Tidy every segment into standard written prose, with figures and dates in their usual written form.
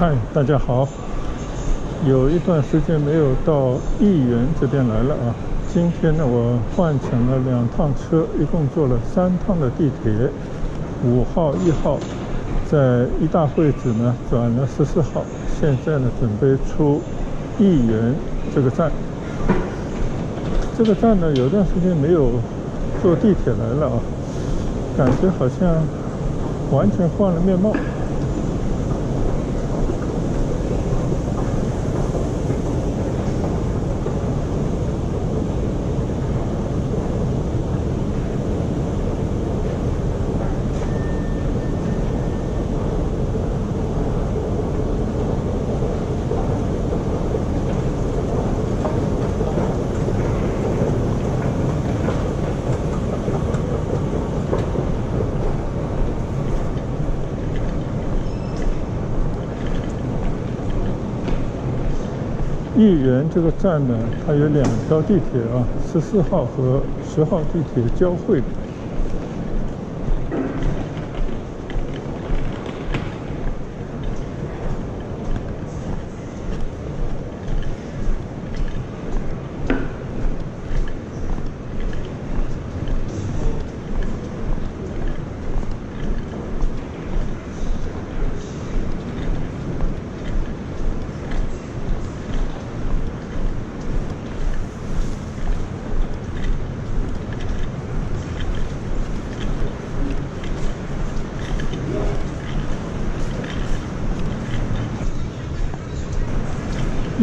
嗨，大家好！有一段时间没有到义园这边来了啊。今天呢，我换乘了2趟车，一共坐了3趟的地铁。5号、1号，在一大会址呢转了14号，现在呢准备出义园这个站。这个站呢，有段时间没有坐地铁来了啊，感觉好像完全换了面貌。义园这个站呢，它有2条地铁啊，14号和10号地铁交汇的。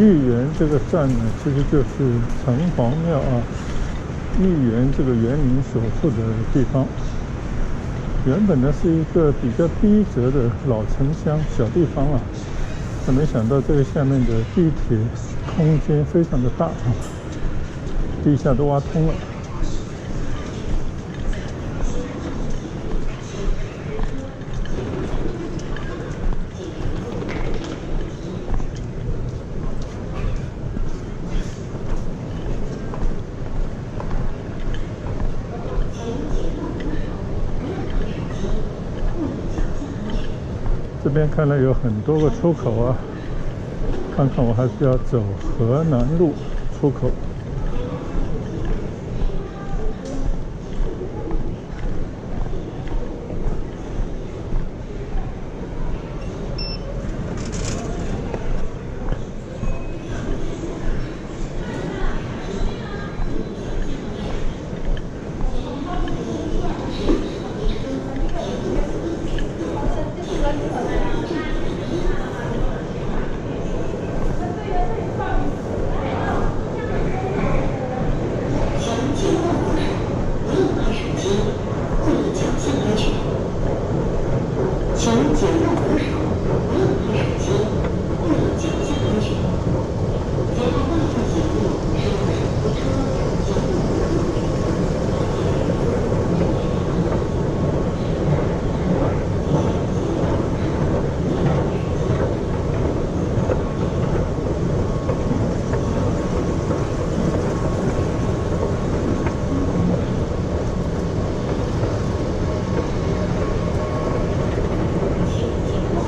义园这个站呢，其实就是城隍庙啊，义园这个园林所处的地方。原本呢是一个比较逼仄的老城乡小地方啊，但没想到这个下面的地铁空间非常的大啊，地下都挖通了。这边看来有很多个出口啊，看看我还是要走河南路出口。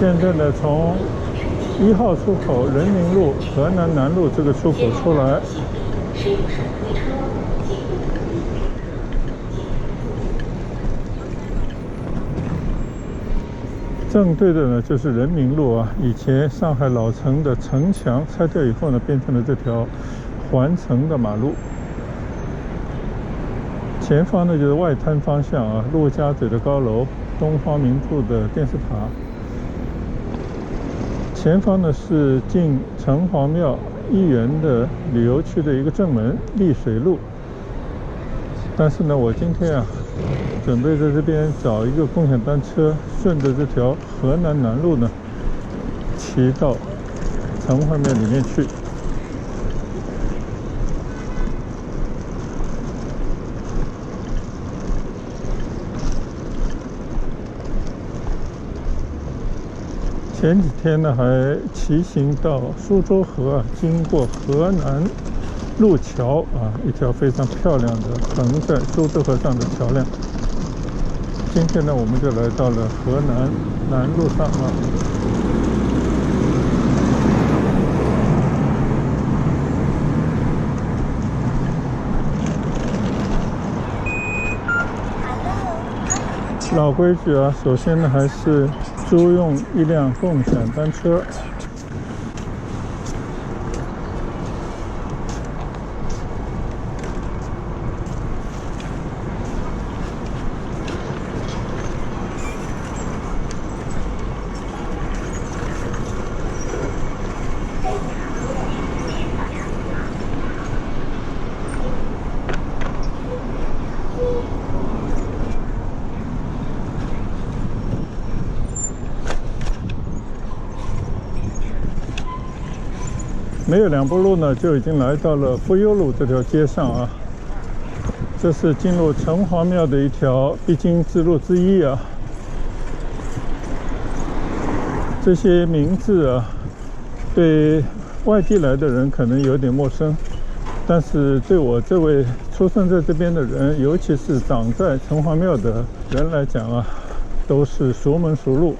现在呢，从1号出口人民路、河南南路这个出口出来，正对的呢就是人民路啊。以前上海老城的城墙拆掉以后呢，变成了这条环城的马路。前方呢就是外滩方向啊，陆家嘴的高楼、东方明珠的电视塔。前方呢是进城隍庙义园的旅游区的一个正门丽水路。但是呢，我今天啊准备在这边找一个共享单车，顺着这条河南南路呢骑到城隍庙里面去。前几天呢，还骑行到苏州河啊，经过河南路桥啊，一条非常漂亮的横在苏州河上的桥梁。今天呢，我们就来到了河南南路上啊。老规矩啊，首先呢还是租用一辆共享单车。没有2步路呢，就已经来到了福佑路这条街上啊。这是进入城隍庙的一条必经之路之一啊。这些名字啊，对外地来的人可能有点陌生，但是对我这位出生在这边的人，尤其是长在城隍庙的人来讲啊，都是熟门熟路。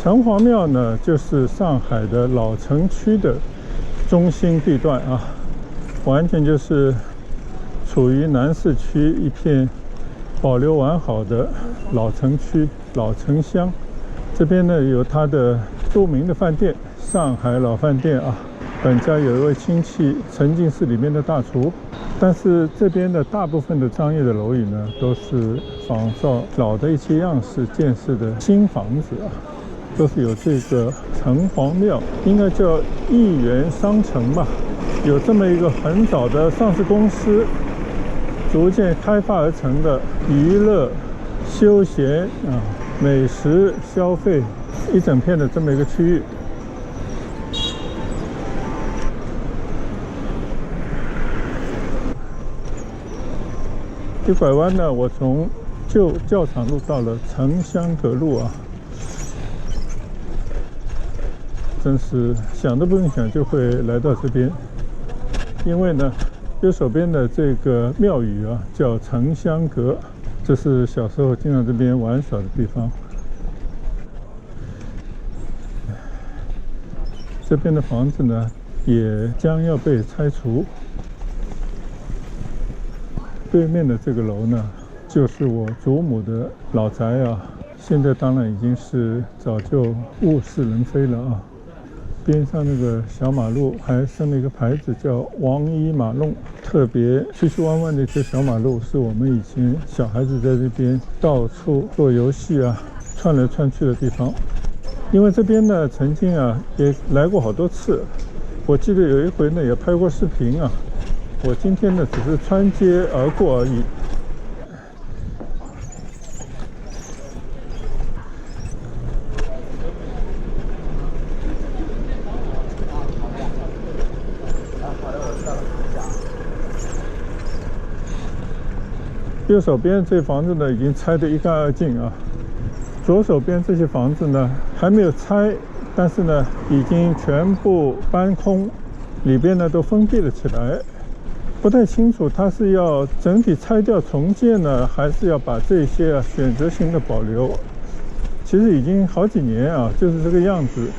城隍庙呢，就是上海的老城区的中心地段啊，完全就是处于南市区一片保留完好的老城区、老城乡。这边呢有它的著名的饭店——上海老饭店啊。本家有一位亲戚，沉浸式里面的大厨。但是这边的大部分的商业的楼宇呢，都是仿照老的一些样式建设的新房子啊。都是有这个城隍庙，应该叫亿元商城吧，有这么一个很早的上市公司，逐渐开发而成的娱乐、休闲啊、美食、消费一整片的这么一个区域。一拐弯呢，我从旧教场路到了城乡阁路啊。真是想都不用想就会来到这边，因为呢，右手边的这个庙宇啊，叫城乡阁，这是小时候经常这边玩耍的地方。这边的房子呢，也将要被拆除。对面的这个楼呢，就是我祖母的老宅啊，现在当然已经是早就物是人非了啊。边上那个小马路还生了一个牌子，叫王一马路，特别曲曲弯弯的一条小马路，是我们以前小孩子在这边到处做游戏啊、窜来窜去的地方。因为这边呢，曾经啊也来过好多次，我记得有一回呢也拍过视频啊。我今天呢只是穿街而过而已。右手边这房子呢，已经拆得一干二净啊。左手边这些房子呢，还没有拆，但是呢，已经全部搬空，里边呢都封闭了起来。不太清楚，它是要整体拆掉重建呢，还是要把这些选择性的保留？其实已经好几年啊，就是这个样子。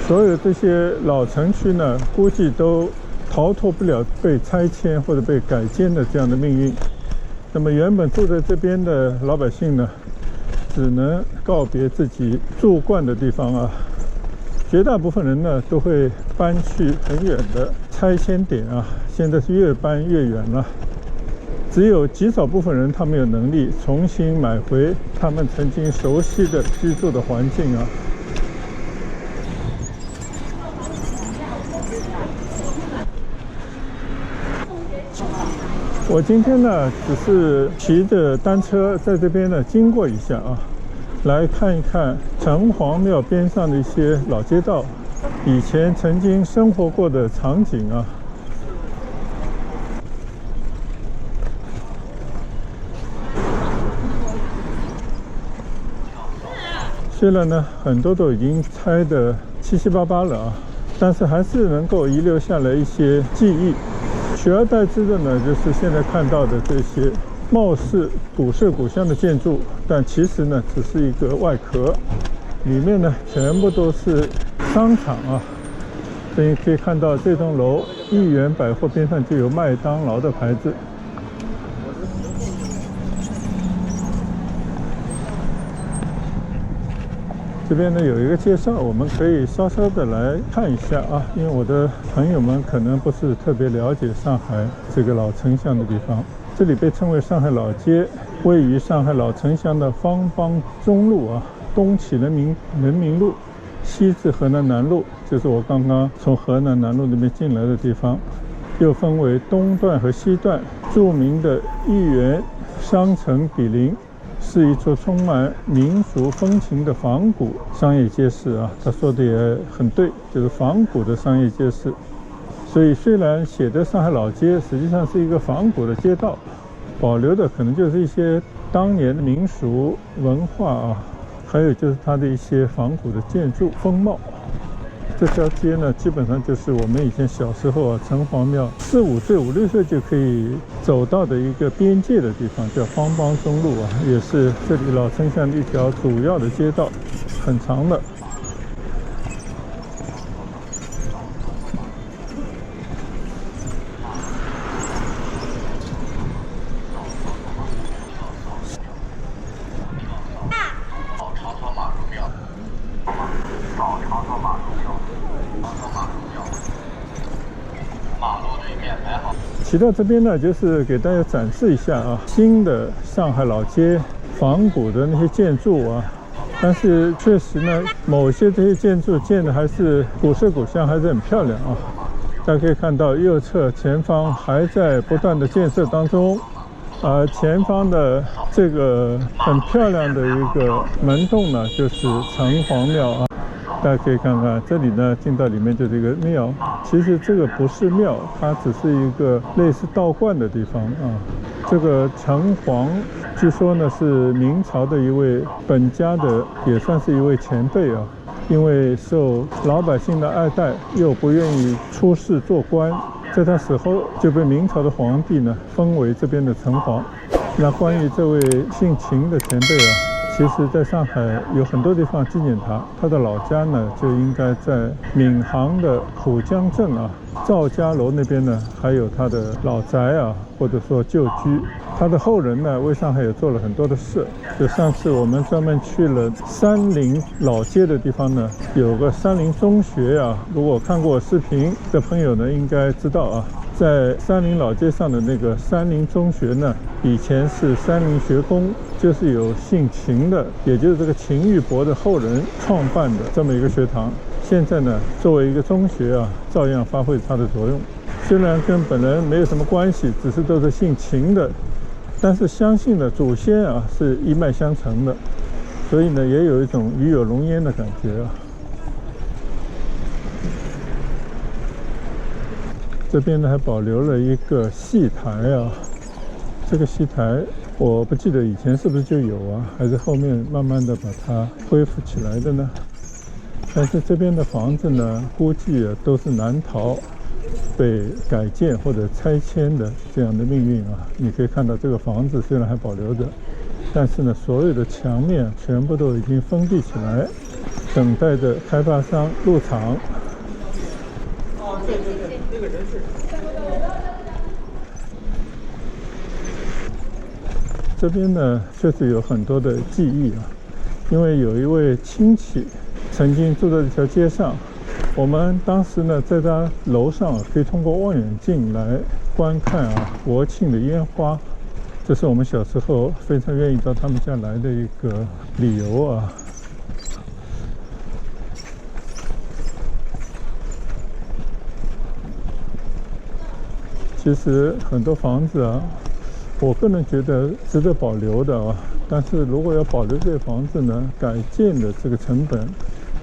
所有这些老城区呢，估计都逃脱不了被拆迁或者被改建的这样的命运。那么原本住在这边的老百姓呢，只能告别自己住惯的地方啊。绝大部分人呢，都会搬去很远的拆迁点啊，现在是越搬越远了。只有极少部分人，他们有能力重新买回他们曾经熟悉的居住的环境啊。我今天呢，只是骑着单车在这边呢经过一下啊，来看一看城隍庙边上的一些老街道，以前曾经生活过的场景啊。虽然呢，很多都已经拆得七七八八了啊，但是还是能够遗留下来一些记忆。取而代之的呢，就是现在看到的这些貌似古色古香的建筑，但其实呢，只是一个外壳，里面呢全部都是商场啊。所以可以看到这栋楼亿元百货边上就有麦当劳的牌子。这边呢有一个介绍，我们可以稍稍的来看一下啊，因为我的朋友们可能不是特别了解上海这个老城乡的地方。这里被称为上海老街，位于上海老城乡的方帮中路啊，东起人民路，西至河南南路，就是我刚刚从河南南路那边进来的地方。又分为东段和西段，著名的亿元商城毗邻。是一座充满民俗风情的仿古商业街市啊，他说的也很对，就是仿古的商业街市。所以虽然写的上海老街，实际上是一个仿古的街道，保留的可能就是一些当年的民俗文化啊，还有就是它的一些仿古的建筑风貌。这条街呢，基本上就是我们以前小时候啊，城隍庙4、5岁、5、6岁就可以走到的一个边界的地方，叫方帮中路啊，也是这里老城乡的一条主要的街道，很长的。骑到这边呢，就是给大家展示一下啊，新的上海老街仿古的那些建筑啊。但是确实呢，某些这些建筑建的还是古色古香，还是很漂亮啊。大家可以看到右侧前方还在不断的建设当中，前方的这个很漂亮的一个门洞呢，就是城隍庙啊。大家可以看看这里呢，进到里面就是一个庙。其实这个不是庙，它只是一个类似道观的地方啊。这个城隍据说呢是明朝的一位本家的，也算是一位前辈啊。因为受老百姓的爱戴，又不愿意出仕做官，在他死后就被明朝的皇帝呢封为这边的城隍。那关于这位姓秦的前辈啊，其实在上海有很多地方纪念他，他的老家呢就应该在闵行的浦江镇啊，赵家楼那边呢还有他的老宅啊，或者说旧居。他的后人呢为上海也做了很多的事，就上次我们专门去了三林老街的地方呢，有个三林中学啊，如果看过视频的朋友呢应该知道啊，在三林老街上的那个三林中学呢，以前是三林学宫，就是有姓秦的，也就是这个秦玉伯的后人创办的这么一个学堂。现在呢，作为一个中学啊，照样发挥它的作用。虽然跟本人没有什么关系，只是都是姓秦的，但是相信呢，祖先啊是一脉相承的，所以呢，也有一种与有荣焉的感觉啊。这边呢还保留了一个戏台啊，这个戏台我不记得以前是不是就有啊，还是后面慢慢的把它恢复起来的呢？但是这边的房子呢，估计都是难逃被改建或者拆迁的这样的命运啊。你可以看到这个房子虽然还保留着，但是呢，所有的墙面全部都已经封闭起来，等待着开发商入场。对，那个人是。这边呢，确实有很多的记忆啊，因为有一位亲戚曾经住在这条街上，我们当时呢在他楼上可以通过望远镜来观看啊国庆的烟花，这是我们小时候非常愿意到他们家来的一个理由啊。其实很多房子啊，我个人觉得值得保留的啊。但是如果要保留这些房子呢，改建的这个成本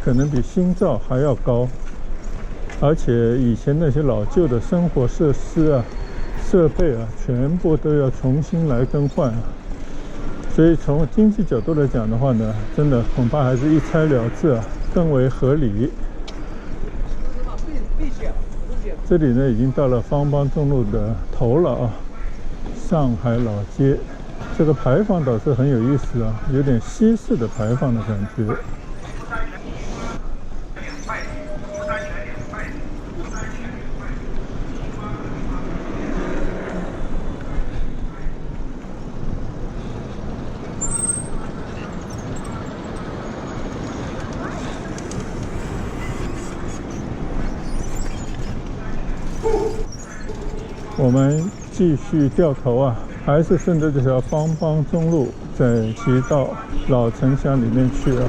可能比新造还要高，而且以前那些老旧的生活设施啊、设备啊，全部都要重新来更换啊。所以从经济角度来讲的话呢，真的恐怕还是一拆了之啊，更为合理。这里呢已经到了方邦中路的头了啊，上海老街。这个牌坊倒是很有意思啊，有点西式的牌坊的感觉。我们继续掉头啊，还是顺着这条方邦中路再骑到老城乡里面去啊。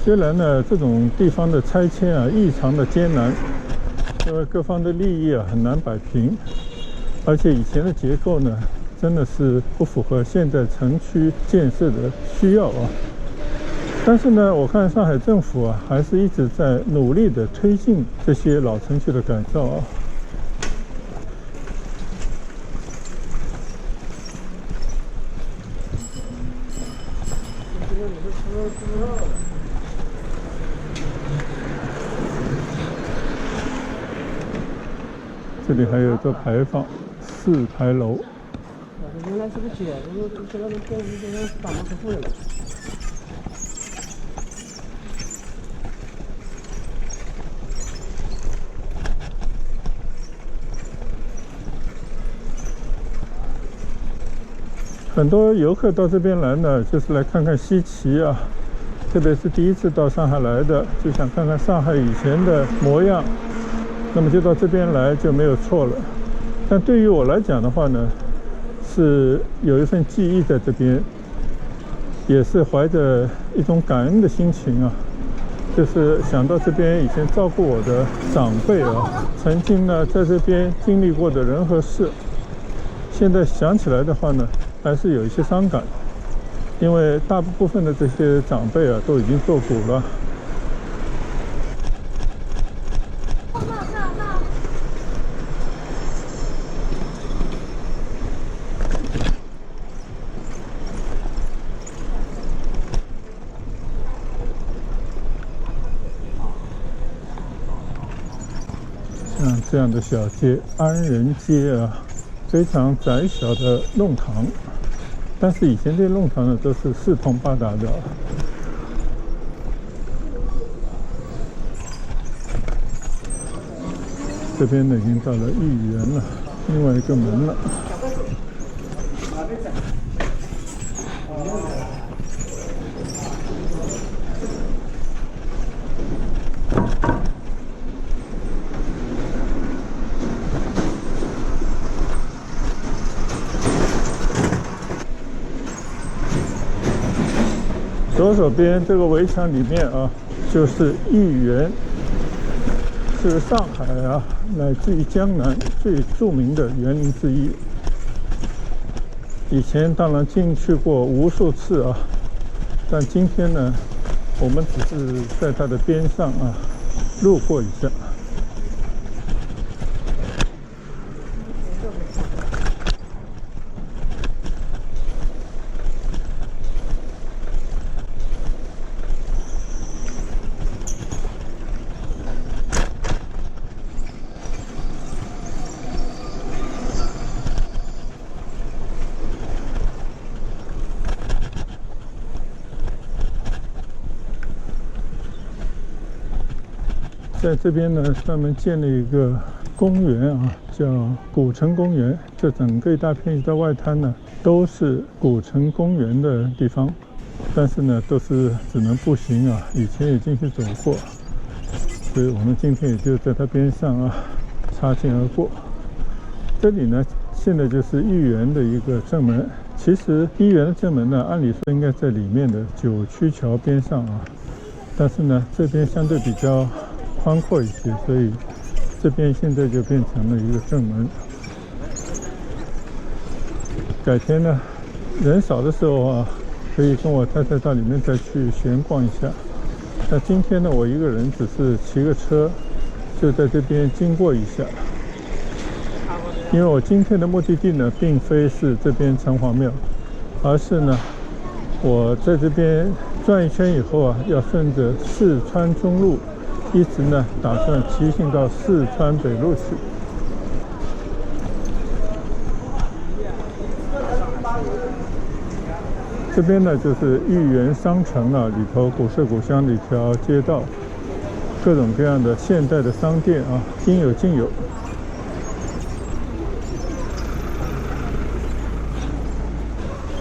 虽然呢，这种地方的拆迁啊异常的艰难，因为各方的利益啊很难摆平，而且以前的结构呢，真的是不符合现在城区建设的需要啊。但是呢，我看上海政府啊，还是一直在努力的推进这些老城区的改造啊。这里还有个牌坊，4牌楼。原来是个街，这个跟大马客户的了。很多游客到这边来呢，就是来看看稀奇啊，特别是第一次到上海来的，就想看看上海以前的模样，那么就到这边来就没有错了。但对于我来讲的话呢，是有一份记忆在这边，也是怀着一种感恩的心情啊，就是想到这边以前照顾我的长辈啊，曾经呢在这边经历过的人和事，现在想起来的话呢，还是有一些伤感，因为大部分的这些长辈啊都已经作古了。像这样的小街，安仁街啊，非常窄小的弄堂，但是以前这些弄堂呢都是四通八达的。这边呢已经到了豫园了，另外一个门了。左手边这个围墙里面啊，就是豫园，是上海啊乃至于江南最著名的园林之一。以前当然进去过无数次啊，但今天呢，我们只是在它的边上啊路过一下。在这边呢，专门建了一个公园啊，叫古城公园。这整个一大片一到外滩呢，都是古城公园的地方，但是呢，都是只能步行啊。以前也进去走过，所以我们今天也就在它边上啊，擦肩而过。这里呢，现在就是豫园的一个正门，其实一园的正门呢，按理说应该在里面的九曲桥边上啊，但是呢，这边相对比较宽阔一些，所以这边现在就变成了一个正门。改天呢，人少的时候啊，可以跟我太太到里面再去闲逛一下。那今天呢，我一个人只是骑个车，就在这边经过一下。因为我今天的目的地呢，并非是这边城隍庙，而是呢，我在这边转一圈以后啊，要顺着四川中路，一直呢打算骑行到四川北路去。这边呢就是豫园商城啊，里头古色古香的一条街道，各种各样的现代的商店啊，应有尽有。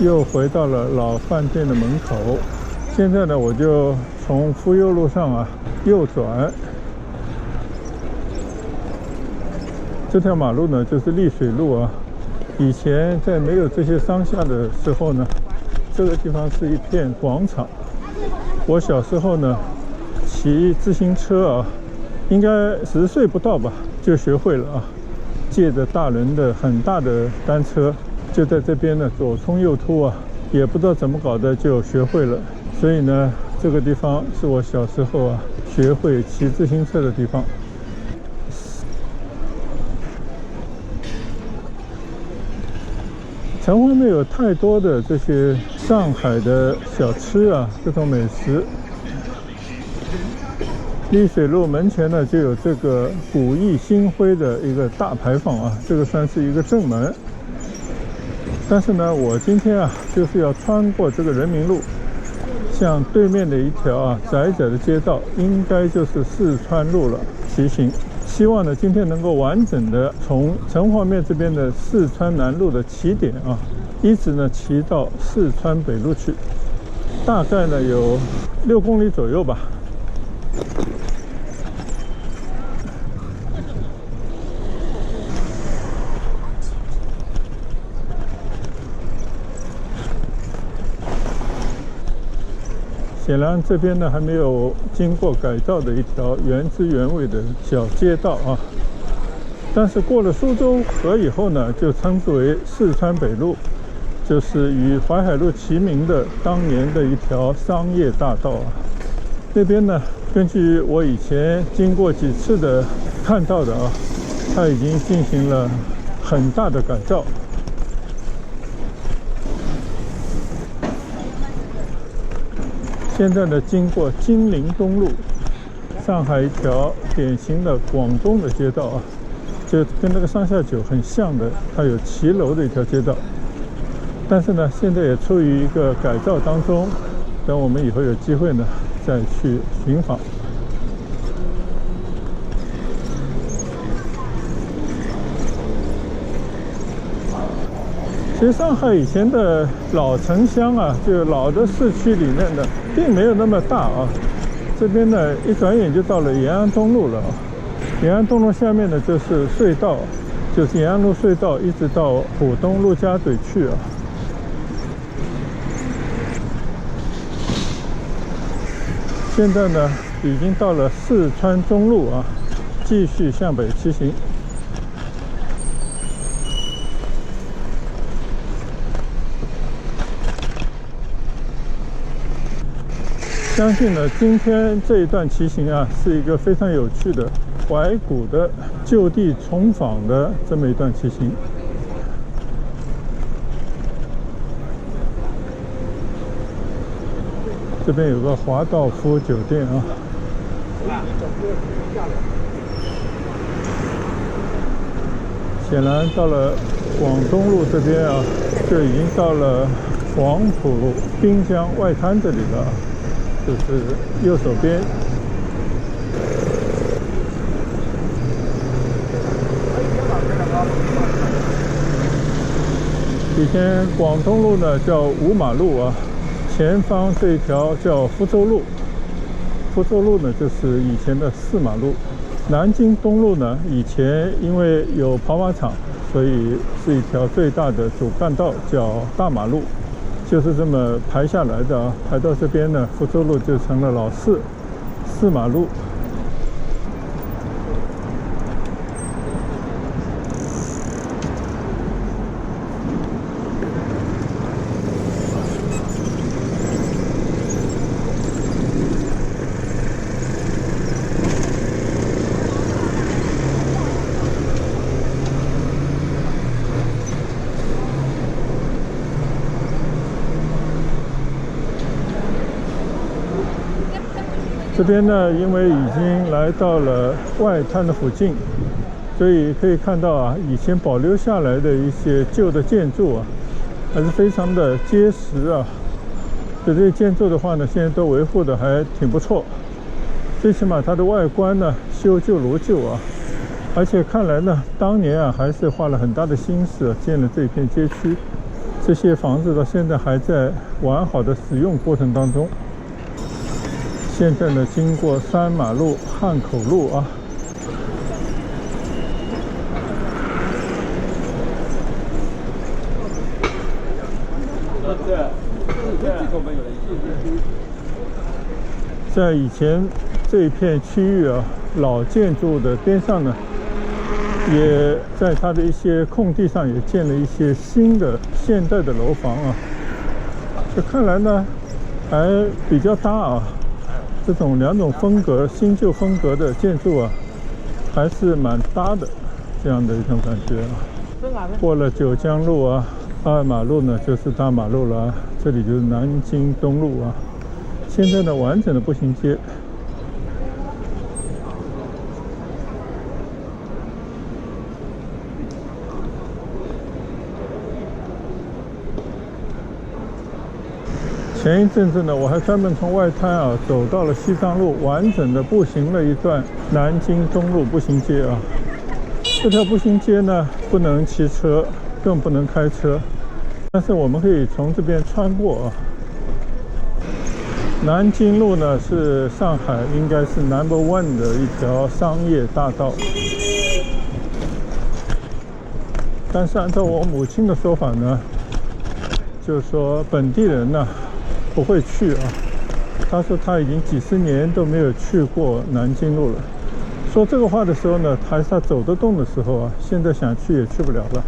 又回到了老饭店的门口，现在呢，我就从福佑路上啊右转。这条马路呢，就是丽水路啊。以前在没有这些商厦的时候呢，这个地方是一片广场。我小时候呢，骑自行车啊，应该10岁不到吧，就学会了啊，借着大人的很大的单车。就在这边呢，左冲右突啊，也不知道怎么搞的就学会了。所以呢，这个地方是我小时候啊学会骑自行车的地方。城隍庙有太多的这些上海的小吃啊，各种美食。丽水路门前呢就有这个古意新徽的一个大牌坊啊，这个算是一个正门。但是呢，我今天啊，就是要穿过这个人民路，向对面的一条啊窄窄的街道，应该就是四川路了，骑行。希望呢，今天能够完整的从城隍庙这边的四川南路的起点啊，一直呢骑到四川北路去，大概呢有6公里左右吧。显然这边呢还没有经过改造的一条原汁原味的小街道啊，但是过了苏州河以后呢，就称之为四川北路，就是与淮海路齐名的当年的一条商业大道啊。那边呢，根据我以前经过几次的看到的啊，它已经进行了很大的改造。现在呢，经过金陵东路，上海一条典型的广东的街道啊，就跟那个上下九很像的，它有骑楼的一条街道。但是呢，现在也处于一个改造当中，等我们以后有机会呢，再去寻访。其实上海以前的老城乡啊，就老的市区里面的，并没有那么大啊。这边呢，一转眼就到了延安东路了啊。延安东路下面呢，就是隧道，就是延安路隧道，一直到浦东陆家嘴去啊。现在呢，已经到了四川中路啊，继续向北骑行。相信呢，今天这一段骑行啊，是一个非常有趣的怀古的就地重访的这么一段骑行。这边有个华道夫酒店啊。显然到了广东路这边啊，就已经到了黄埔滨江外滩这里了。就是右手边，以前广东路呢叫五马路啊，前方这一条叫福州路，福州路呢就是以前的4马路。南京东路呢，以前因为有跑马场，所以是一条最大的主干道，叫大马路，就是这么排下来的啊。排到这边呢，福州路就成了老四马路。这边呢，因为已经来到了外滩的附近，所以可以看到啊，以前保留下来的一些旧的建筑啊，还是非常的结实啊。这些建筑的话呢，现在都维护的还挺不错，最起码它的外观呢修旧如旧啊。而且看来呢，当年啊还是花了很大的心思啊，建了这片街区。这些房子到现在还在完好的使用过程当中。现在呢，经过三马路汉口路啊，在以前这一片区域啊，老建筑的边上呢，也在它的一些空地上也建了一些新的现代的楼房啊。这看来呢，还比较搭啊。这种两种风格，新旧风格的建筑啊，还是蛮搭的，这样的一种感觉啊。过了九江路啊，二马路呢就是大马路了啊，这里就是南京东路啊。现在呢，完整的步行街。前一阵子呢，我还专门从外滩啊走到了西藏路，完整的步行了一段南京东路步行街啊。这条步行街呢，不能骑车，更不能开车，但是我们可以从这边穿过啊。南京路呢是上海应该是 No.1 的一条商业大道，但是按照我母亲的说法呢，就是说本地人呢不会去啊。他说他已经几十年都没有去过南京路了。说这个话的时候呢，还是他走得动的时候啊，现在想去也去不了了。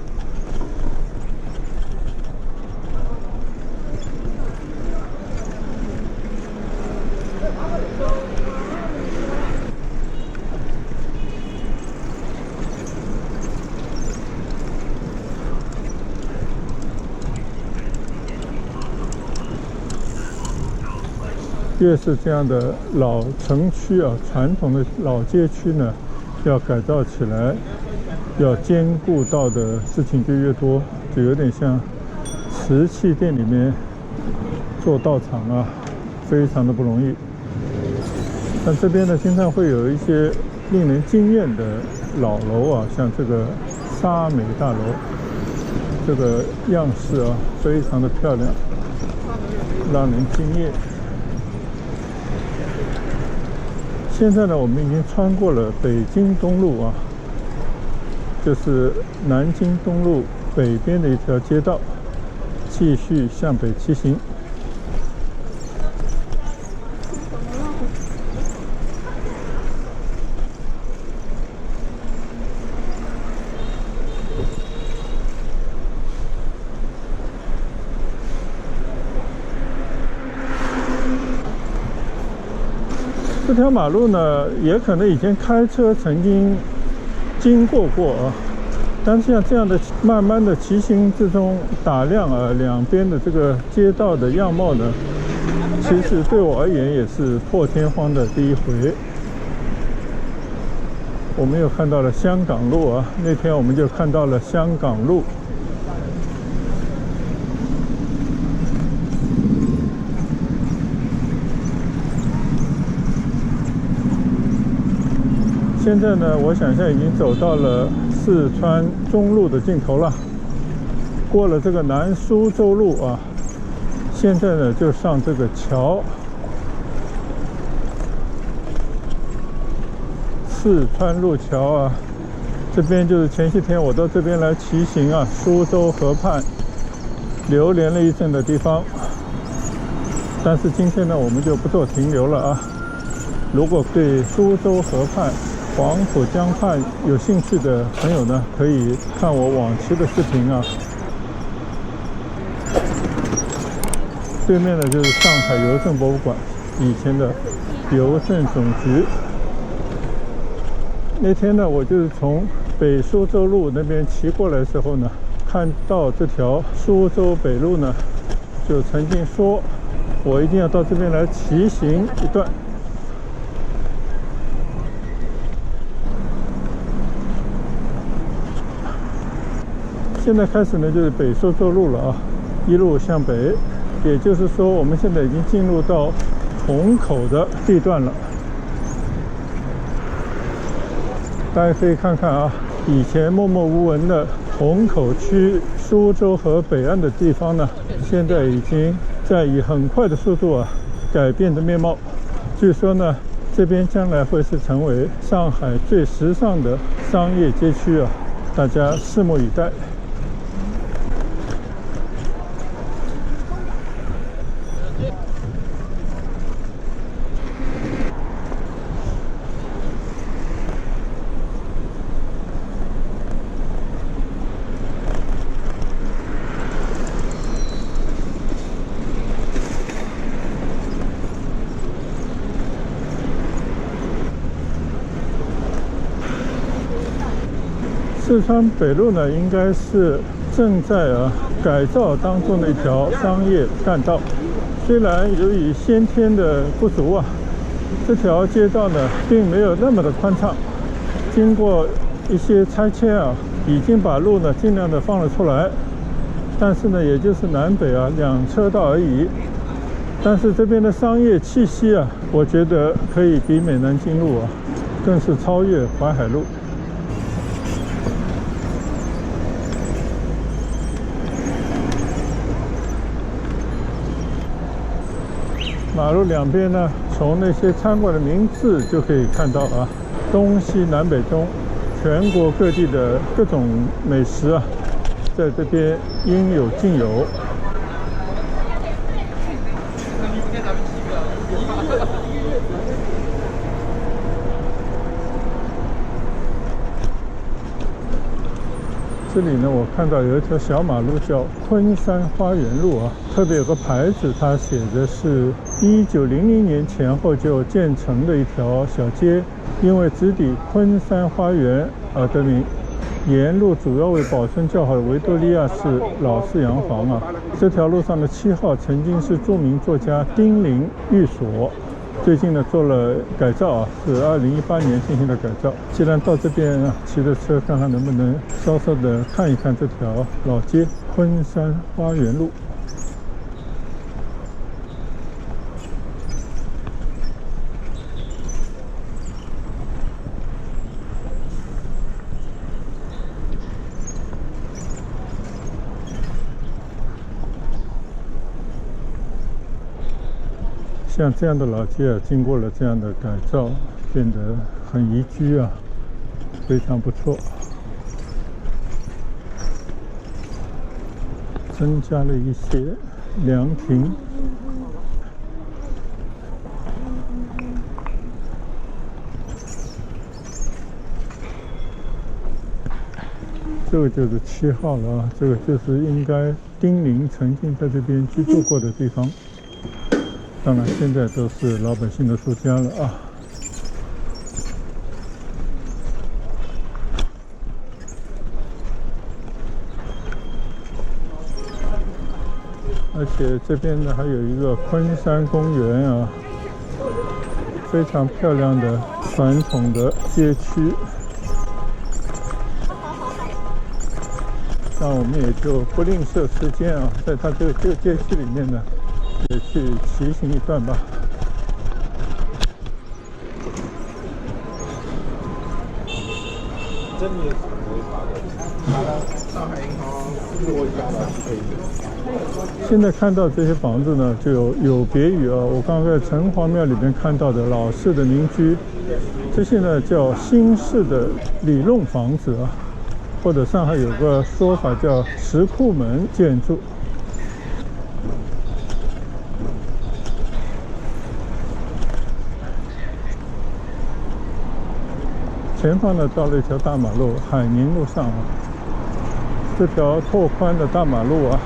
越是这样的老城区啊，传统的老街区呢，要改造起来，要兼顾到的事情就越多，就有点像瓷器店里面做道场啊，非常的不容易。但这边呢，经常会有一些令人惊艳的老楼啊，像这个沙美大楼，这个样式啊，非常的漂亮，让人惊艳。现在呢，我们已经穿过了北京东路啊，就是南京东路北边的一条街道，继续向北骑行。这条马路呢，也可能以前开车曾经经过啊，但是像这样的慢慢的骑行之中打量啊，两边的这个街道的样貌呢，其实对我而言也是破天荒的第一回。我们又看到了香港路啊，那天我们就看到了香港路。现在呢，我想象已经走到了四川中路的尽头了，过了这个南苏州路啊，现在呢就上这个桥，四川路桥啊，这边就是前些天我到这边来骑行啊，苏州河畔流连了一阵的地方。但是今天呢，我们就不做停留了啊。如果对苏州河畔、黄浦江畔有兴趣的朋友呢，可以看我往期的视频啊。对面呢就是上海邮政博物馆，以前的邮政总局。那天呢，我就是从北苏州路那边骑过来的时候呢，看到这条苏州北路呢，就曾经说我一定要到这边来骑行一段。现在开始呢，就是北苏州路了啊，一路向北，也就是说，我们现在已经进入到虹口的地段了。大家可以看看啊，以前默默无闻的虹口区苏州河北岸的地方呢，现在已经在以很快的速度啊改变的面貌。据说呢，这边将来会是成为上海最时尚的商业街区啊，大家拭目以待。四川北路呢，应该是正在改造当中的一条商业干道。虽然由于先天的不足啊，这条街道呢并没有那么的宽敞。经过一些拆迁啊，已经把路呢尽量的放了出来，但是呢，也就是南北啊2车道而已。但是这边的商业气息啊，我觉得可以比美南京路啊，更是超越淮海路。马路两边呢，从那些餐馆的名字就可以看到啊，东西南北中，全国各地的各种美食啊，在这边应有尽有。这里呢，我看到有一条小马路叫昆山花园路啊，特别有个牌子，它写的是1900年前后就建成的一条小街，因为直抵昆山花园而得名。沿路主要为保存较好的维多利亚式老式洋房啊。这条路上的7号曾经是著名作家丁玲寓所。最近呢做了改造啊，是2018年进行的改造。既然到这边啊，骑着车看看能不能稍稍的看一看这条老街昆山花园路。像这样的老街啊，经过了这样的改造，变得很宜居啊，非常不错。增加了一些凉亭。这个就是7号了啊，这个就是应该丁玲曾经在这边居住过的地方。当然，现在都是老百姓的住家了啊。而且这边呢还有一个昆山公园啊，非常漂亮的传统的街区。那我们也就不吝啬时间啊，在它这个街区里面呢，也去骑行一段吧。这里上海银行。现在看到这些房子呢，就有别于我刚才在城隍庙里面看到的老式的民居，这些呢叫新式的里弄房子啊，或者上海有个说法叫石库门建筑。前方呢到了一条大马路，海宁路上啊，这条拓宽的大马路啊，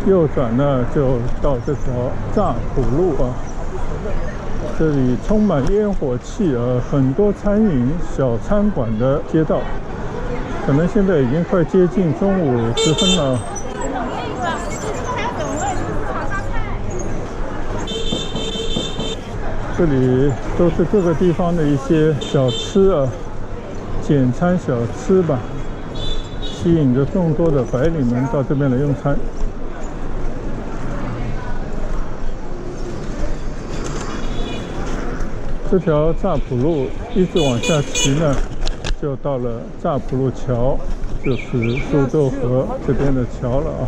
右转呢就到这条乍浦路啊，这里充满烟火气很多餐饮小餐馆的街道。可能现在已经快接近中午时分了。这里都是各个地方的一些小吃简餐小吃吧，吸引着众多的白领们到这边来用餐。这条乍浦路一直往下骑呢，就到了乍浦路桥，就是苏州河这边的桥了啊。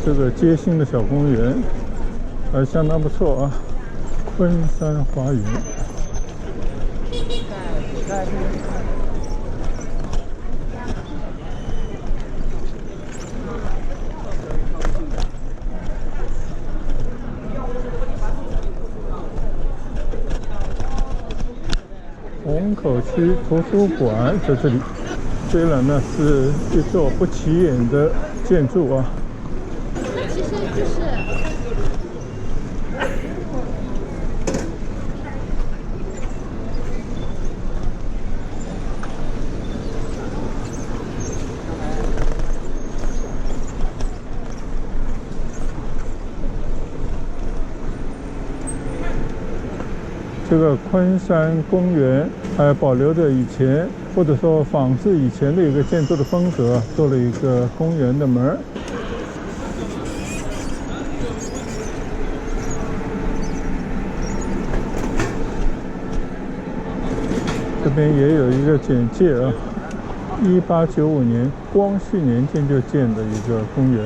这个街心的小公园还相当不错啊，昆山花园。虹口区图书馆在这里，虽然呢是一座不起眼的建筑啊，那其实就是这个昆山公园还保留着以前或者说仿制以前的一个建筑的风格，做了一个公园的门。这边也有一个简介啊，1895年光绪年间就建的一个公园，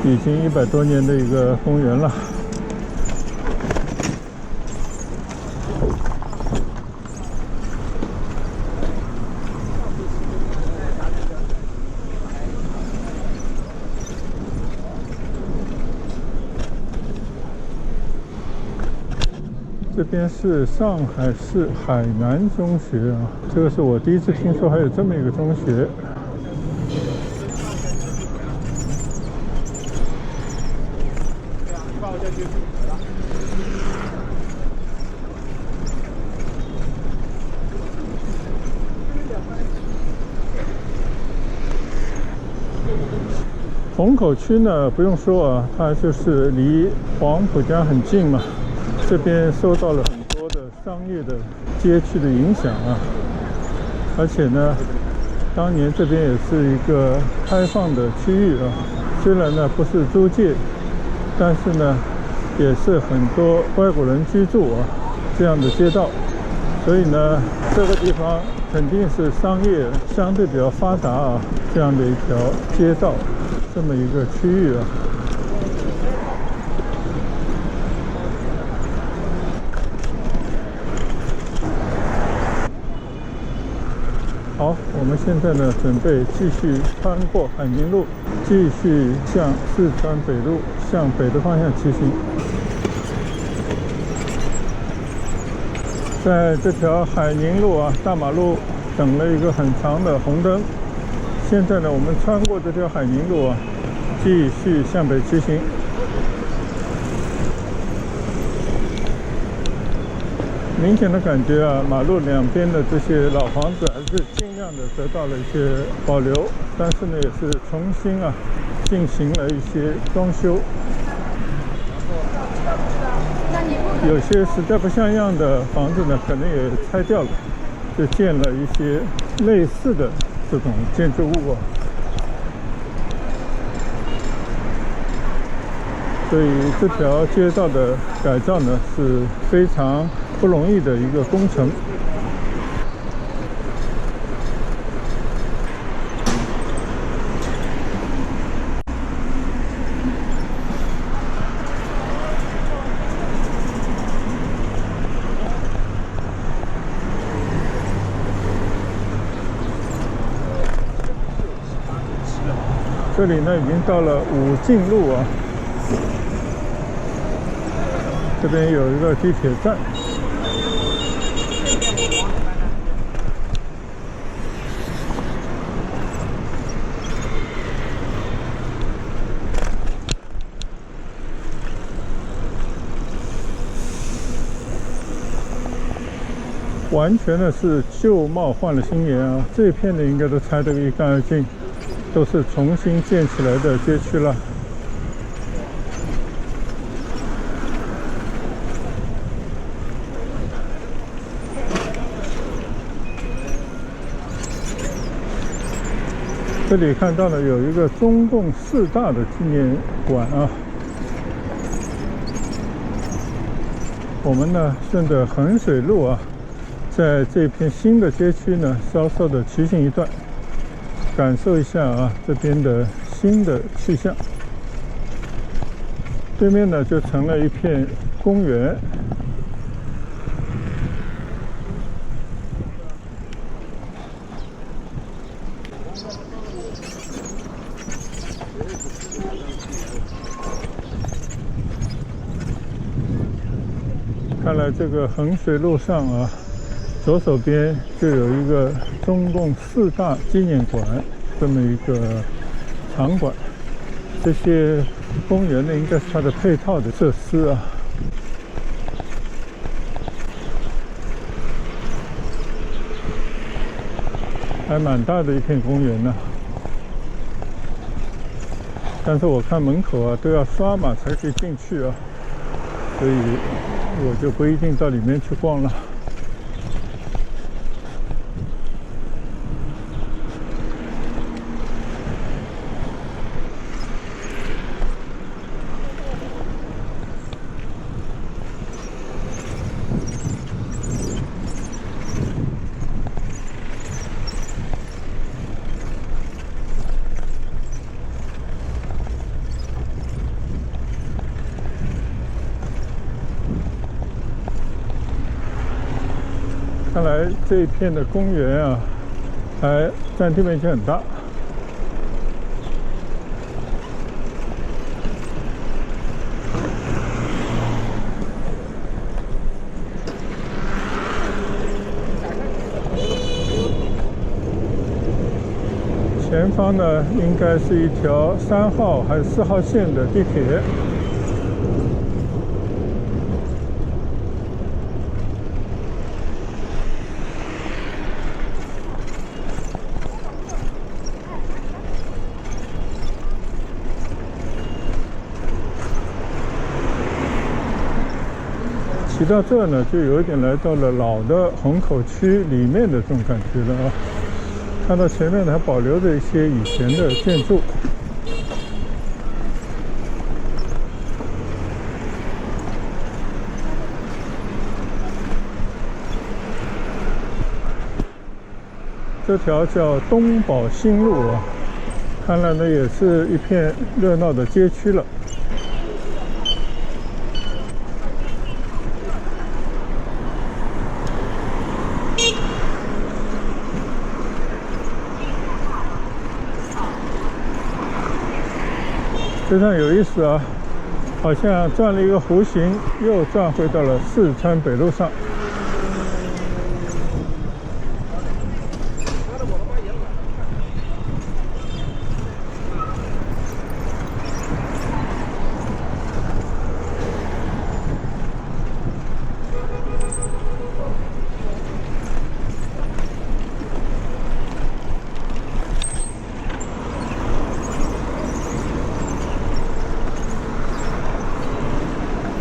已经100多年的一个公园了。这边是上海市海南中学啊，这个是我第一次听说还有这么一个中学。虹口区呢，不用说啊，它就是离黄浦江很近嘛。这边受到了很多的商业的街区的影响啊，而且呢，当年这边也是一个开放的区域啊，虽然呢不是租界，但是呢也是很多外国人居住啊这样的街道，所以呢这个地方肯定是商业相对比较发达啊这样的一条街道，这么一个区域啊。好，我们现在呢准备继续穿过海宁路，继续向四川北路向北的方向骑行。在这条海宁路啊大马路等了一个很长的红灯，现在呢我们穿过这条海宁路啊，继续向北骑行。明显的感觉啊，马路两边的这些老房子还是尽量的得到了一些保留，但是呢也是重新进行了一些装修，有些实在不像样的房子呢可能也拆掉了，就建了一些类似的这种建筑物啊。所以这条街道的改造呢是非常不容易的一个工程。这里呢已经到了武进路啊，这边有一个地铁站。完全的是旧貌换了新颜啊！这片的应该都拆得一干二净，都是重新建起来的街区了。这里看到了有一个中共4大的纪念馆啊。我们呢顺着衡水路啊，在这片新的街区呢稍稍的骑行一段，感受一下啊这边的新的气象。对面呢就成了一片公园。看来这个衡水路上啊，左手边就有一个中共4大纪念馆这么一个场馆。这些公园呢，应该是它的配套的设施啊。还蛮大的一片公园呢，但是我看门口啊都要刷码才可以进去啊，所以我就不一定到里面去逛了。看来这一片的公园啊，还占地面积很大。前方呢，应该是一条3号还是4号线的地铁。骑到这呢，就有一点来到了老的虹口区里面的这种感觉了啊。看到前面还保留着一些以前的建筑。这条叫东宝新路啊，看来呢也是一片热闹的街区了。非常有意思啊，好像转了一个弧形，又转回到了四川北路上。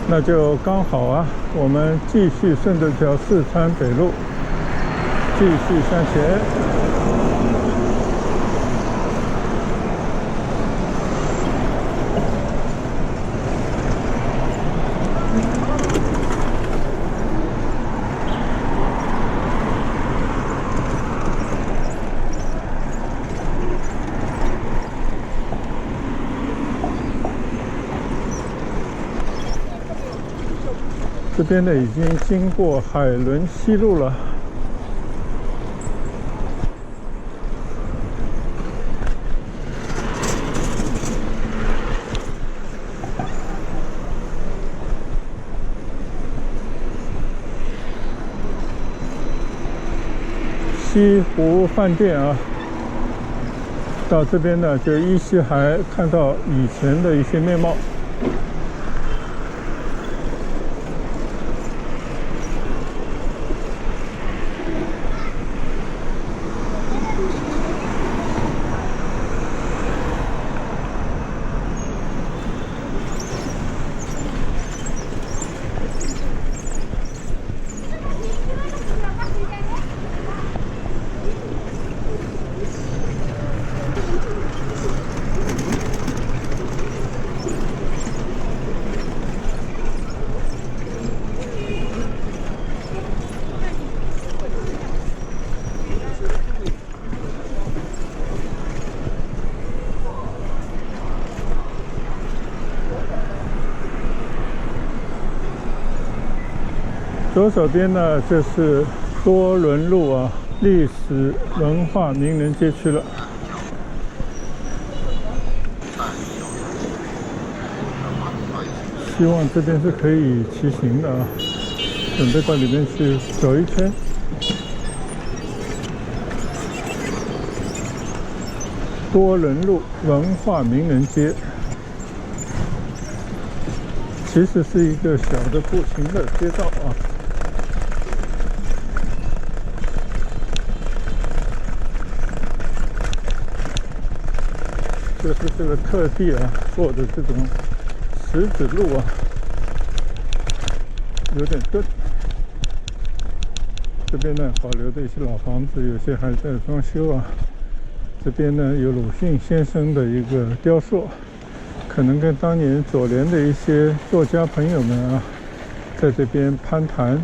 那就刚好啊，我们继续顺着这条四川北路继续向前。这边呢已经经过海伦西路了。西湖饭店啊，到这边呢就依稀还看到以前的一些面貌。左手边呢，这是多伦路啊，历史文化名人街区了。希望这边是可以骑行的啊，准备到里面去走一圈。多伦路文化名人街，其实是一个小的步行的街道啊。就是这个特地啊做的这种石子路啊，有点钝。这边呢保留的一些老房子，有些还在装修啊。这边呢有鲁迅先生的一个雕塑，可能跟当年左联的一些作家朋友们啊，在这边攀谈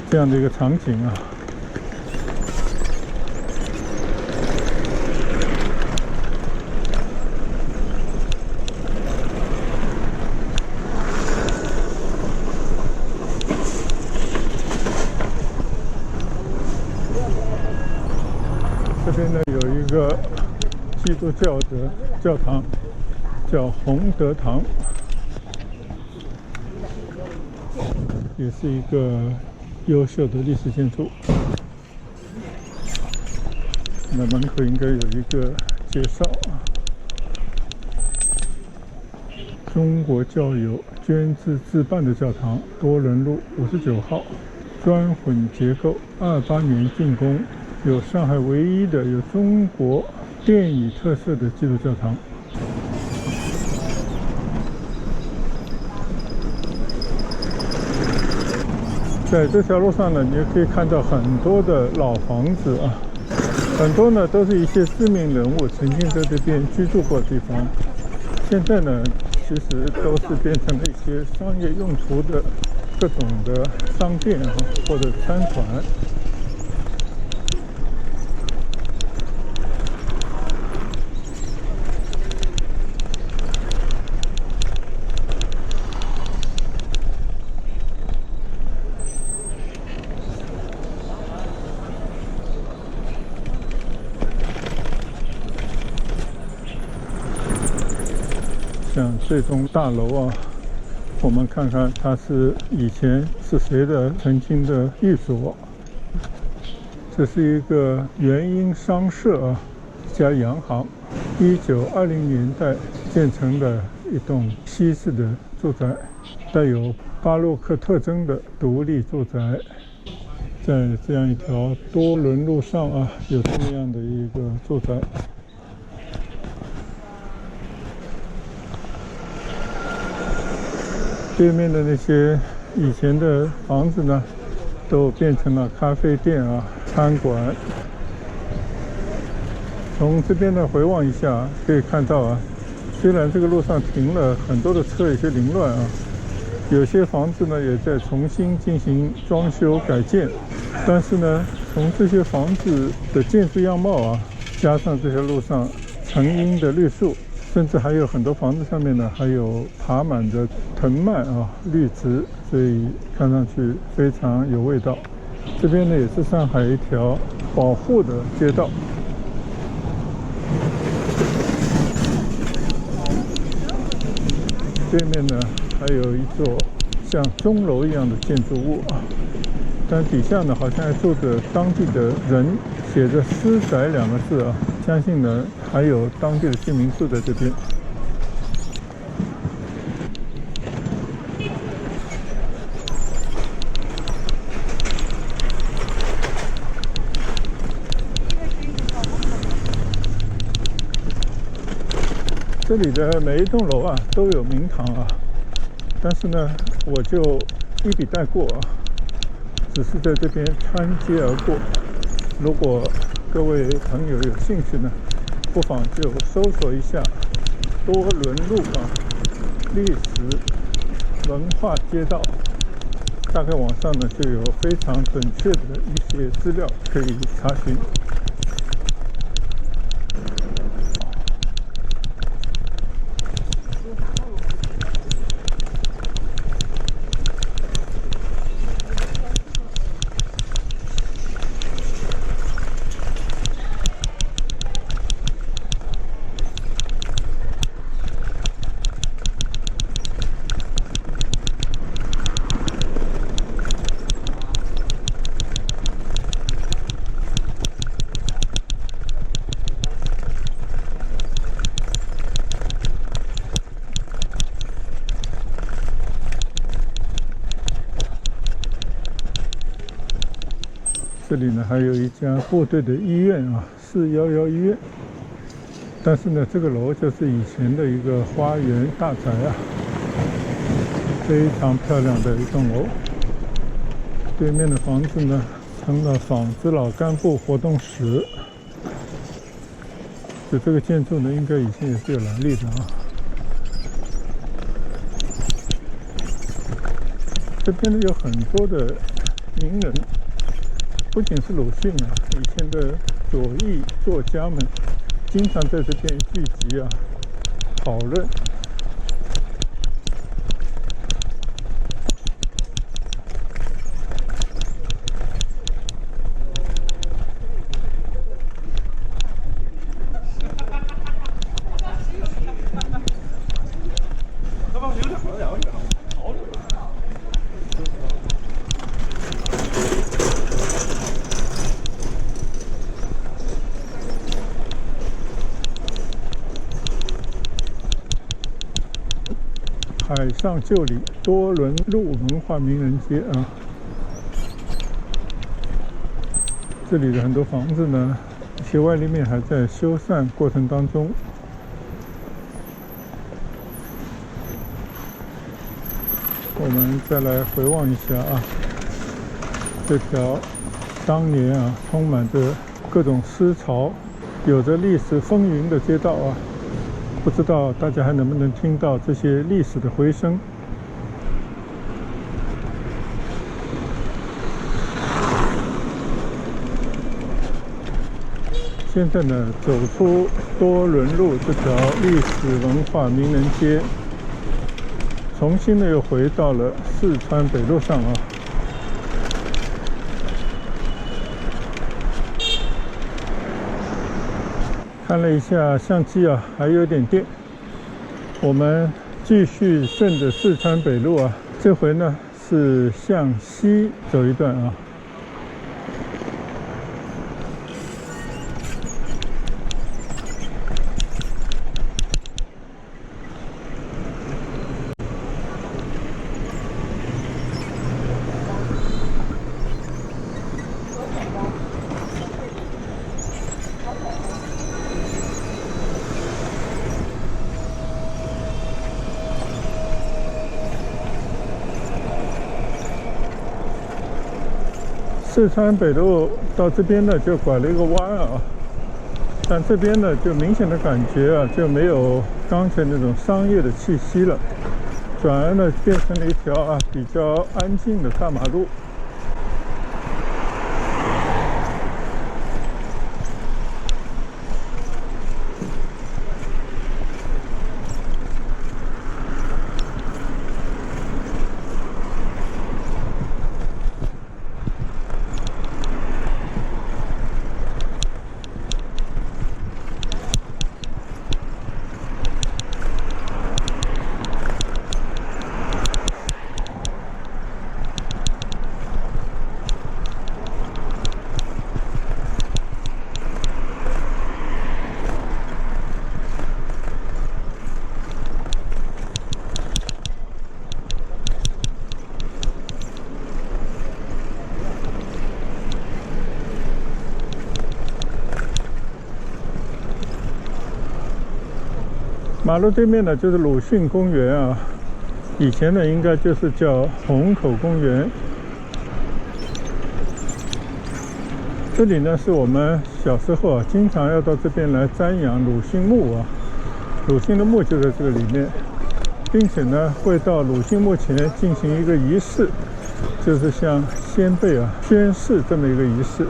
这样的一个场景啊。这边呢有一个基督教的教堂，叫洪德堂，也是一个优秀的历史建筑。那门口应该有一个介绍啊。中国教友捐资自办的教堂，多伦路59号，砖混结构，28年竣工。有上海唯一的有中国电椅特色的基督教堂。在这条路上呢，你也可以看到很多的老房子啊，很多呢都是一些知名人物曾经在这边居住过的地方。现在呢，其实都是变成了一些商业用途的各种的商店啊，或者餐馆。像这栋大楼啊，我们看看它是以前是谁的曾经的寓所。这是一个元英商社啊，一家洋行，1920年代建成的一栋西式的住宅，带有巴洛克特征的独立住宅。在这样一条多伦路上啊，有这么样的一个住宅。对面的那些以前的房子呢，都变成了咖啡店啊、餐馆。从这边呢回望一下，可以看到啊，虽然这个路上停了很多的车，有些凌乱啊，有些房子呢也在重新进行装修改建，但是呢，从这些房子的建筑样貌啊，加上这条路上成荫的绿树，甚至还有很多房子上面呢还有爬满着藤蔓啊，绿植，所以看上去非常有味道。这边呢也是上海一条保护的街道。对面呢还有一座像钟楼一样的建筑物啊，但底下呢好像还住着当地的人，写着私宅2个字啊，相信呢还有当地的居民住在这边。这里的每一栋楼啊都有明堂啊，但是呢我就一笔带过啊，只是在这边穿街而过。如果各位朋友有兴趣呢，不妨就搜索一下多伦路啊历史文化街道，大概网上呢就有非常准确的一些资料可以查询。这里呢还有一家部队的医院啊，411医院。但是呢，这个楼就是以前的一个花园大宅啊，非常漂亮的一栋楼。对面的房子呢，成了纺织老干部活动室。就这个建筑呢，应该以前也是有来历的啊。这边呢有很多的名人。不仅是鲁迅啊，以前的左翼作家们经常在这边聚集啊，讨论。海上旧里多伦路文化名人街啊，这里的很多房子呢，一些外立面还在修缮过程当中。我们再来回望一下啊，这条当年啊充满着各种思潮、有着历史风云的街道啊。不知道大家还能不能听到这些历史的回声。现在呢，走出多伦路这条历史文化名人街，重新呢又回到了四川北路上啊。看了一下相机啊，还有点电。我们继续顺着四川北路啊，这回呢是向西走一段啊。四川北路到这边呢就拐了一个弯啊，但这边呢就明显的感觉啊就没有刚才那种商业的气息了，转而呢变成了一条啊比较安静的大马路。马路对面呢就是鲁迅公园啊，以前呢应该就是叫虹口公园。这里呢是我们小时候啊经常要到这边来瞻仰鲁迅墓啊，鲁迅的墓就在这个里面，并且呢会到鲁迅墓前进行一个仪式，就是向先辈啊宣誓这么一个仪式。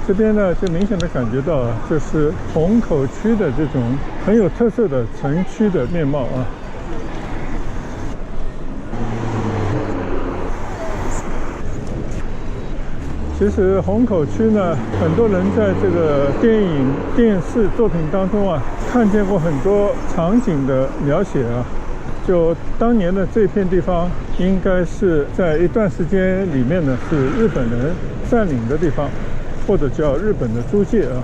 这边呢就明显的感觉到啊，就是虹口区的这种很有特色的城区的面貌啊。其实虹口区呢，很多人在这个电影、电视作品当中啊，看见过很多场景的描写啊。就当年的这片地方，应该是在一段时间里面呢，是日本人占领的地方，或者叫日本的租界啊。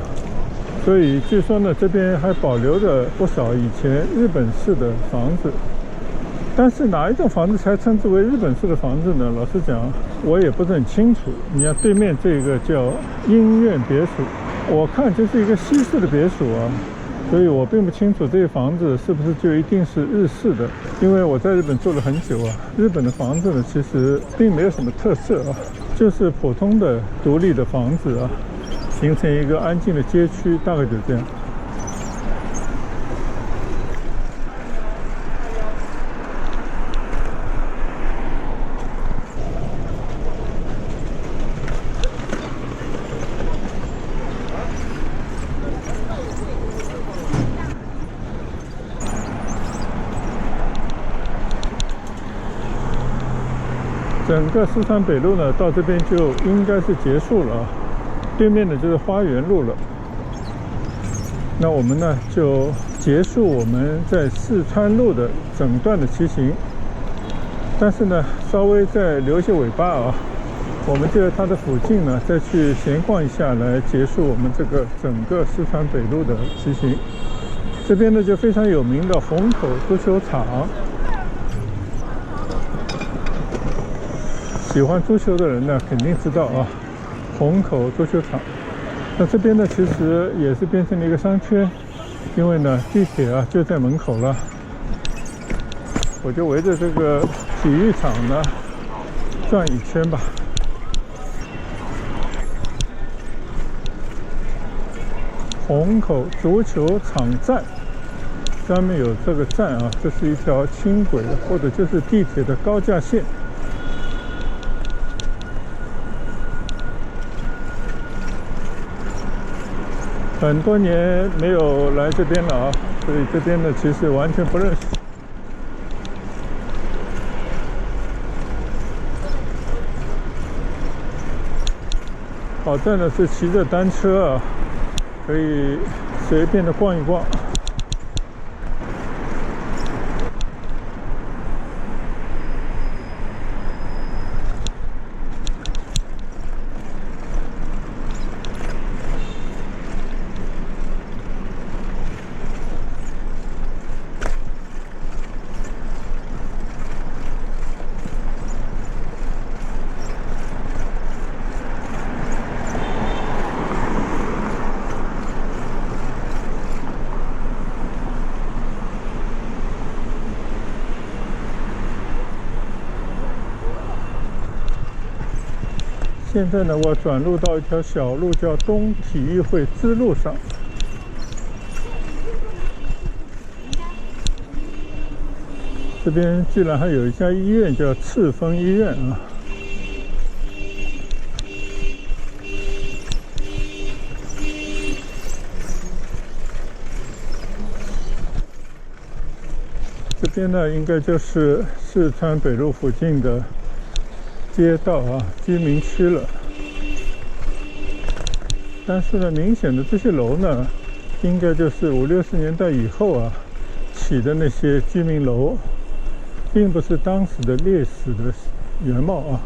所以据说呢，这边还保留着不少以前日本式的房子。但是哪一种房子才称之为日本式的房子呢？老实讲，我也不是很清楚。你看对面这个叫鹰苑别墅，我看就是一个西式的别墅啊，所以我并不清楚这个房子是不是就一定是日式的。因为我在日本住了很久啊，日本的房子呢其实并没有什么特色啊，就是普通的独立的房子啊，形成一个安静的街区，大概就这样。整个四川北路呢，到这边就应该是结束了啊。对面的就是花园路了。那我们呢就结束我们在四川路的整段的骑行，但是呢稍微再留一些尾巴啊，我们就在它的附近呢再去闲逛一下，来结束我们这个整个四川北路的骑行。这边呢就非常有名的虹口足球场。喜欢足球的人呢，肯定知道啊，虹口足球场。那这边呢，其实也是变成了一个商圈，因为呢，地铁啊就在门口了。我就围着这个体育场呢转一圈吧。虹口足球场站，上面有这个站啊，这是一条轻轨或者就是地铁的高架线。很多年没有来这边了啊，所以这边呢其实完全不认识。好在呢是骑着单车啊，可以随便的逛一逛。现在呢，我转入到一条小路，叫东体育会支路上。这边居然还有一家医院，叫赤峰医院啊。这边呢，应该就是四川北路附近的街道啊，居民区了。但是呢，明显的这些楼呢，应该就是50、60年代以后啊起的那些居民楼，并不是当时的烈士的原貌啊。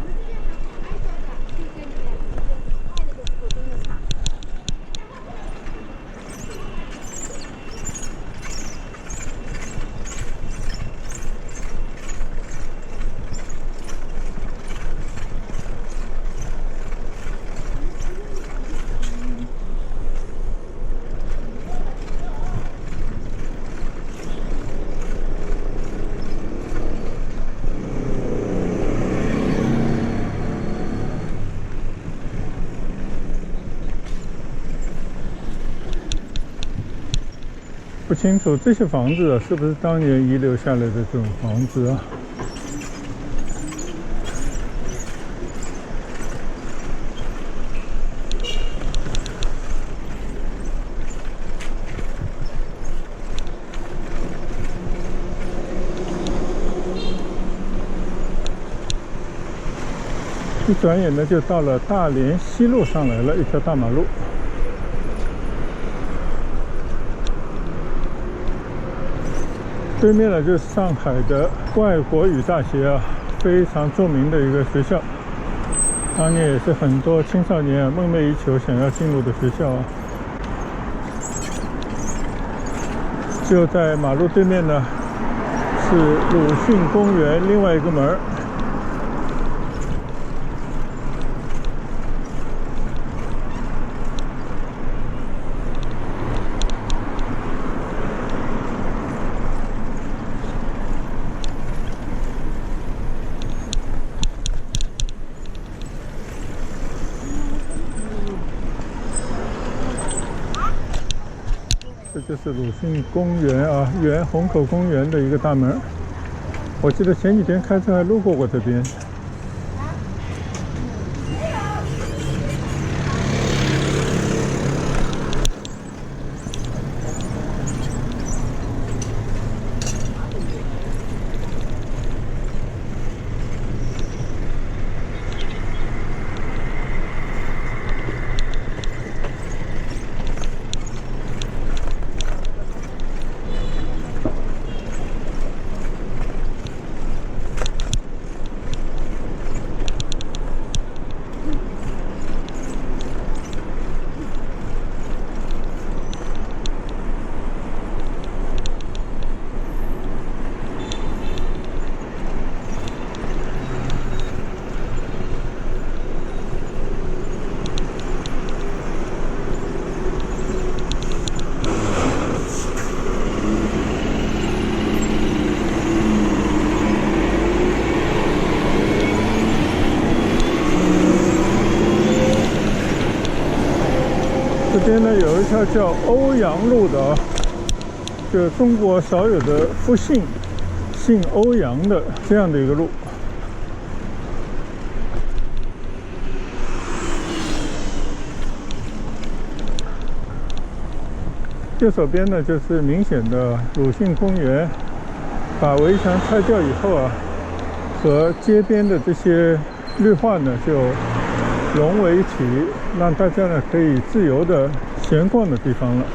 不清楚这些房子啊，是不是当年遗留下来的这种房子啊？一转眼呢，就到了大连西路上来了，一条大马路。对面呢就是上海的外国语大学啊，非常著名的一个学校，当年也是很多青少年梦寐以求想要进入的学校啊。就在马路对面呢，是鲁迅公园另外一个门。这就是鲁迅公园啊，原虹口公园的一个大门。我记得前几天开车还路过这边。这边呢有一条叫欧阳路的啊，就中国少有的复姓，姓欧阳的这样的一个路。右手边呢就是明显的鲁迅公园，把围墙拆掉以后啊，和街边的这些绿化呢就融为一体，让大家呢可以自由的闲逛的地方了。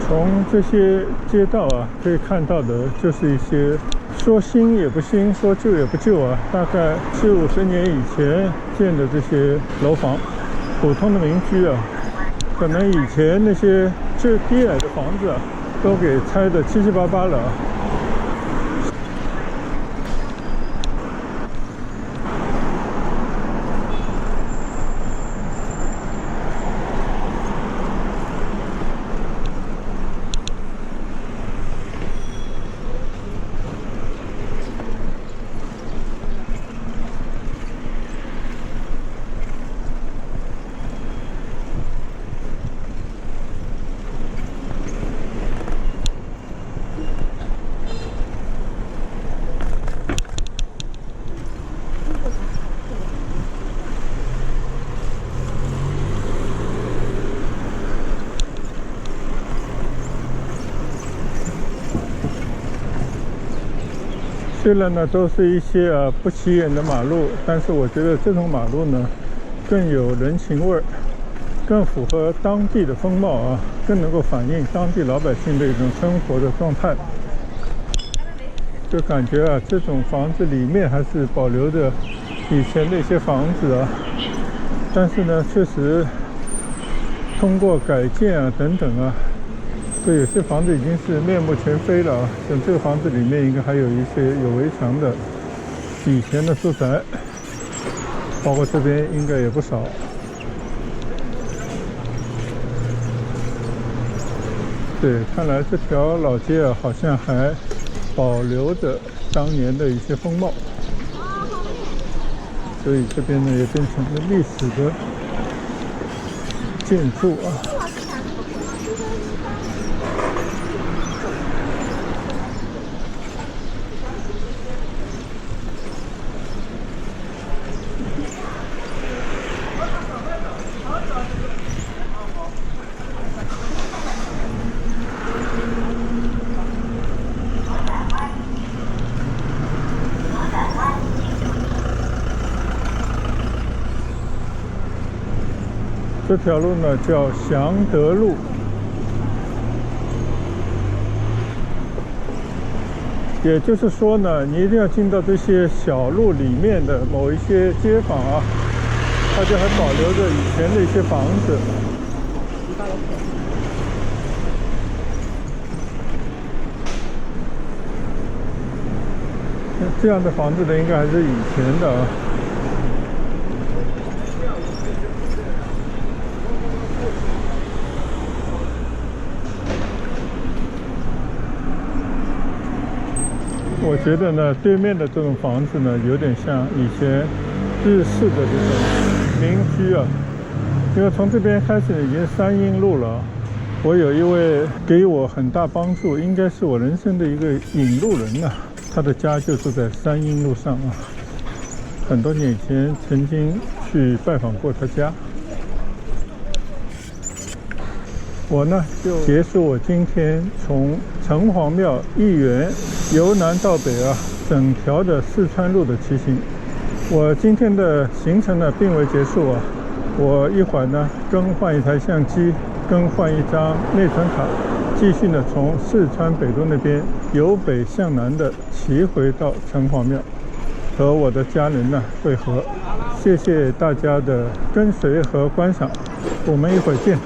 从这些街道啊，可以看到的就是一些说新也不新，说旧也不旧啊，大概40-50年以前建的这些楼房，普通的民居啊，可能以前那些最低矮的房子啊，都给拆得七七八八了啊。虽然呢都是一些不起眼的马路，但是我觉得这种马路呢更有人情味儿。更符合当地的风貌啊，更能够反映当地老百姓的一种生活的状态。就感觉啊，这种房子里面还是保留着以前的一些房子啊，但是呢，确实通过改建啊等等啊，对有些房子已经是面目全非了啊。像这个房子里面应该还有一些有围墙的以前的住宅，包括这边应该也不少。对，看来这条老街啊，好像还保留着当年的一些风貌，所以这边呢也变成了历史的建筑啊。这条路呢叫祥德路，也就是说呢，你一定要进到这些小路里面的某一些街坊啊，它就还保留着以前的一些房子。这样的房子呢，应该还是以前的啊。我觉得呢，对面的这种房子呢，有点像以前日式的这种民居啊。因为从这边开始已经三英路了，我有一位给我很大帮助，应该是我人生的一个引路人啊。他的家就住在三英路上啊。很多年以前曾经去拜访过他家。我呢就结束我今天从城隍庙义园由南到北啊整条的四川路的骑行。我今天的行程呢并未结束啊，我一会儿呢更换一台相机，更换一张内存卡，继续呢从四川北路那边由北向南的骑回到城隍庙，和我的家人呢会合。谢谢大家的跟随和观赏，我们一会儿见。